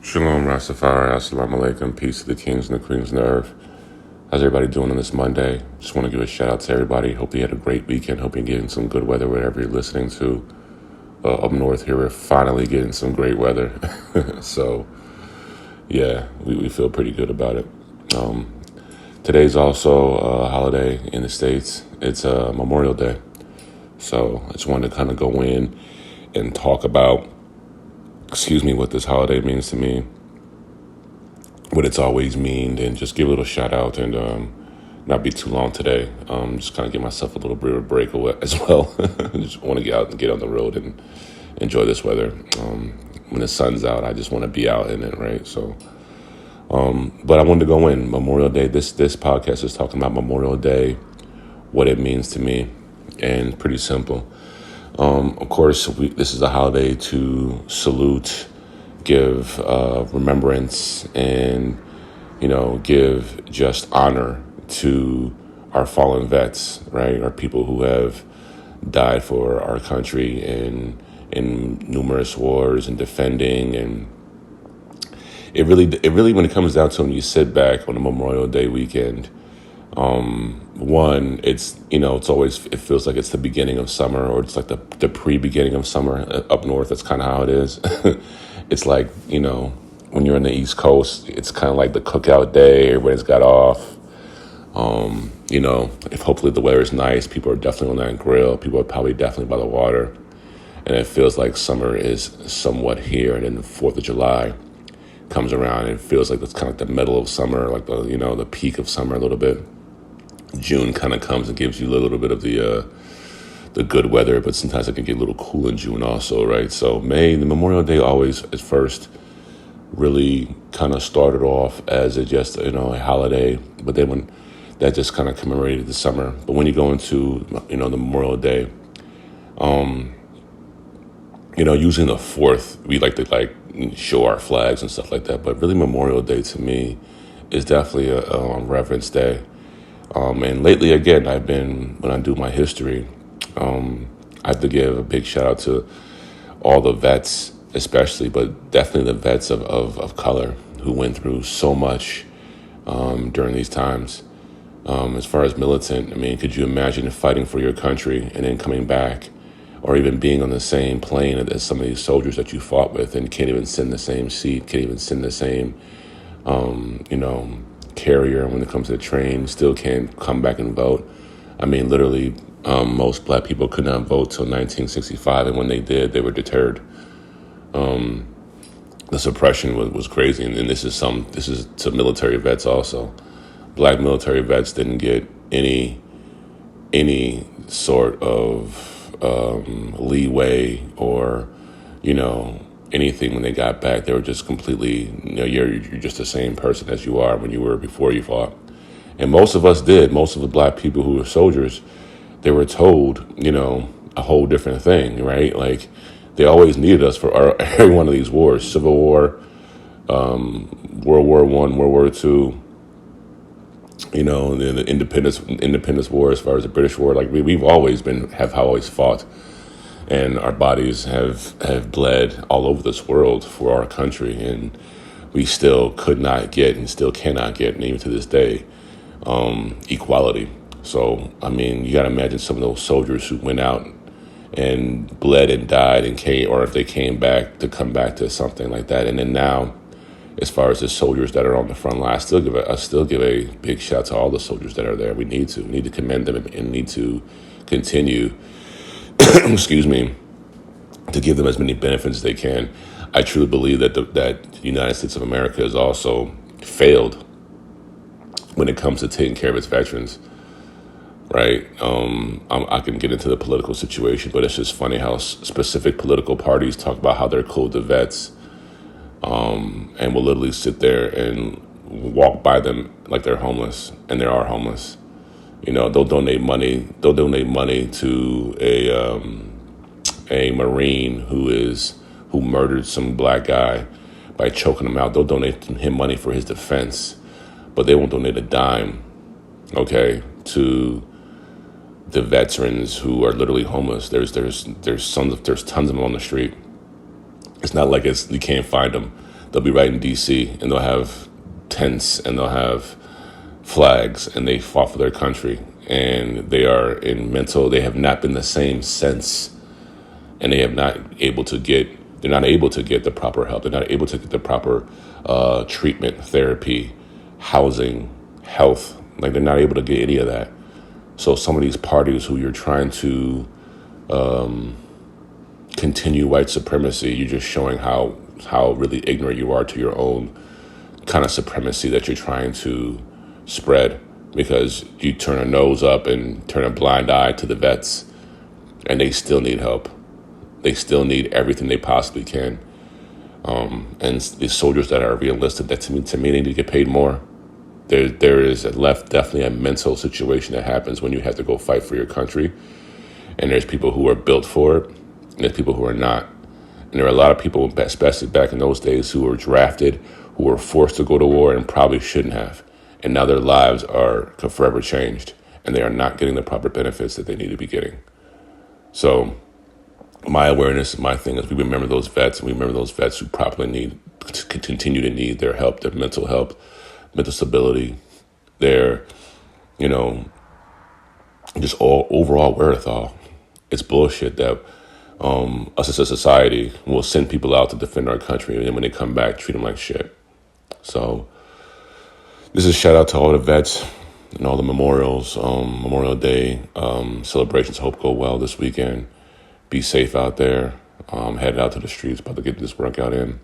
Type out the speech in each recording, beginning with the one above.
Shalom Rastafari, Assalamu Alaikum, peace to the kings and the queens of the earth. How's everybody doing on this Monday? Just want to give a shout out to everybody. Hope you had a great weekend. Hope you're getting some good weather wherever you're listening to. Up north here, we're finally getting some great weather. So, yeah, we feel pretty good about it. Um, Today's also a holiday in the States. It's Memorial Day. So I just wanted to kind of go in and talk about, what this holiday means to me, what it's always meaned, and just give a little shout out and not be too long today. Just kind of give myself a little bit of a break as well. Just want to get out and get on the road and enjoy this weather. When the sun's out, I just want to be out in it, right? So, but I wanted to go in Memorial Day. This podcast is talking about Memorial Day, what it means to me, and pretty simple. Of course, this is a holiday to salute, give remembrance, and give just honor to our fallen vets, right? Our people who have died for our country in numerous wars and defending. And it really, when it comes down to when you sit back on a Memorial Day weekend, one, it's always, it feels like it's the beginning of summer, or it's like the pre-beginning of summer up north. That's kind of how it is. It's like, when you're on the East Coast, it's kind of like the cookout day. Everybody's got off. If hopefully the weather is nice, people are definitely on that grill. People are probably definitely by the water. And it feels like summer is somewhat here. And then the 4th of July comes around and it feels like it's kind of like the middle of summer, like the peak of summer a little bit. June kind of comes and gives you a little bit of the good weather, but sometimes it can get a little cool in June also, right? So the Memorial Day always at first really kind of started off as a holiday, but then when that just kind of commemorated the summer. But when you go into the Memorial Day, using the 4th, we like to show our flags and stuff like that, but really Memorial Day to me is definitely a Reverence Day. And lately, again, when I do my history, I have to give a big shout out to all the vets, especially, but definitely the vets of color who went through so much during these times. As far as militant, could you imagine fighting for your country and then coming back, or even being on the same plane as some of these soldiers that you fought with and can't even sit in the same seat, can't even sit in the same, carrier when it comes to the train, still can't come back and vote. Literally, most black people could not vote till 1965, and when they did, they were deterred. The suppression was crazy, and this is to military vets also. Black military vets didn't get any sort of leeway or anything when they got back. They were just completely, you're just the same person as you are when you were before you fought. And most of us did. Most of the black people who were soldiers, they were told, a whole different thing, right? Like they always needed us for every one of these wars: Civil War, World War I, World War II. The Independence War, as far as the British War. Like we've always have always fought. And our bodies have bled all over this world for our country, and we still could not get and still cannot get, and even to this day, equality. So, you got to imagine some of those soldiers who went out and bled and died and came, or if they came back to come back to something like that. And then now, as far as the soldiers that are on the front line, I still give a big shout out to all the soldiers that are there. We need to commend them and need to continue excuse me, to give them as many benefits as they can. I truly believe that the United States of America has also failed when it comes to taking care of its veterans, right? I can get into the political situation, but it's just funny how specific political parties talk about how they're cool to vets, and will literally sit there and walk by them like they're homeless, and they are homeless. They'll donate money. They'll donate money to a Marine who murdered some black guy by choking him out. They'll donate him money for his defense, but they won't donate a dime, okay, to the veterans who are literally homeless. There's tons of them on the street. It's not like you can't find them. they'll be right in D.C. and they'll have tents and they'll have flags and they fought for their country and they have not been the same since, and they're not able to get the proper help. They're not able to get the proper treatment, therapy, housing, health. Like they're not able to get any of that. So some of these parties who you're trying to continue white supremacy, you're just showing how really ignorant you are to your own kind of supremacy that you're trying to spread, because you turn a nose up and turn a blind eye to the vets, and they still need help. They still need everything they possibly can. And the soldiers that are re-enlisted, that to me, they need to get paid more. There is definitely a mental situation that happens when you have to go fight for your country. And there's people who are built for it, and there's people who are not. And there are a lot of people, especially back in those days, who were drafted, who were forced to go to war and probably shouldn't have. And now their lives are forever changed, and they are not getting the proper benefits that they need to be getting. So my awareness, my thing is we remember those vets, and we remember those vets who probably continue to need their help, their mental health, mental stability, their, just all overall wherewithal. It's bullshit that us as a society will send people out to defend our country, and then when they come back, treat them like shit. So this is a shout out to all the vets and all the memorials, Memorial Day celebrations. Hope go well this weekend. Be safe out there. Headed out to the streets, about to get this workout in.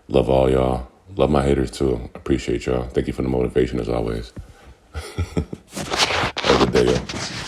Love all y'all. Love my haters too. Appreciate y'all. Thank you for the motivation as always. Have a good day, y'all.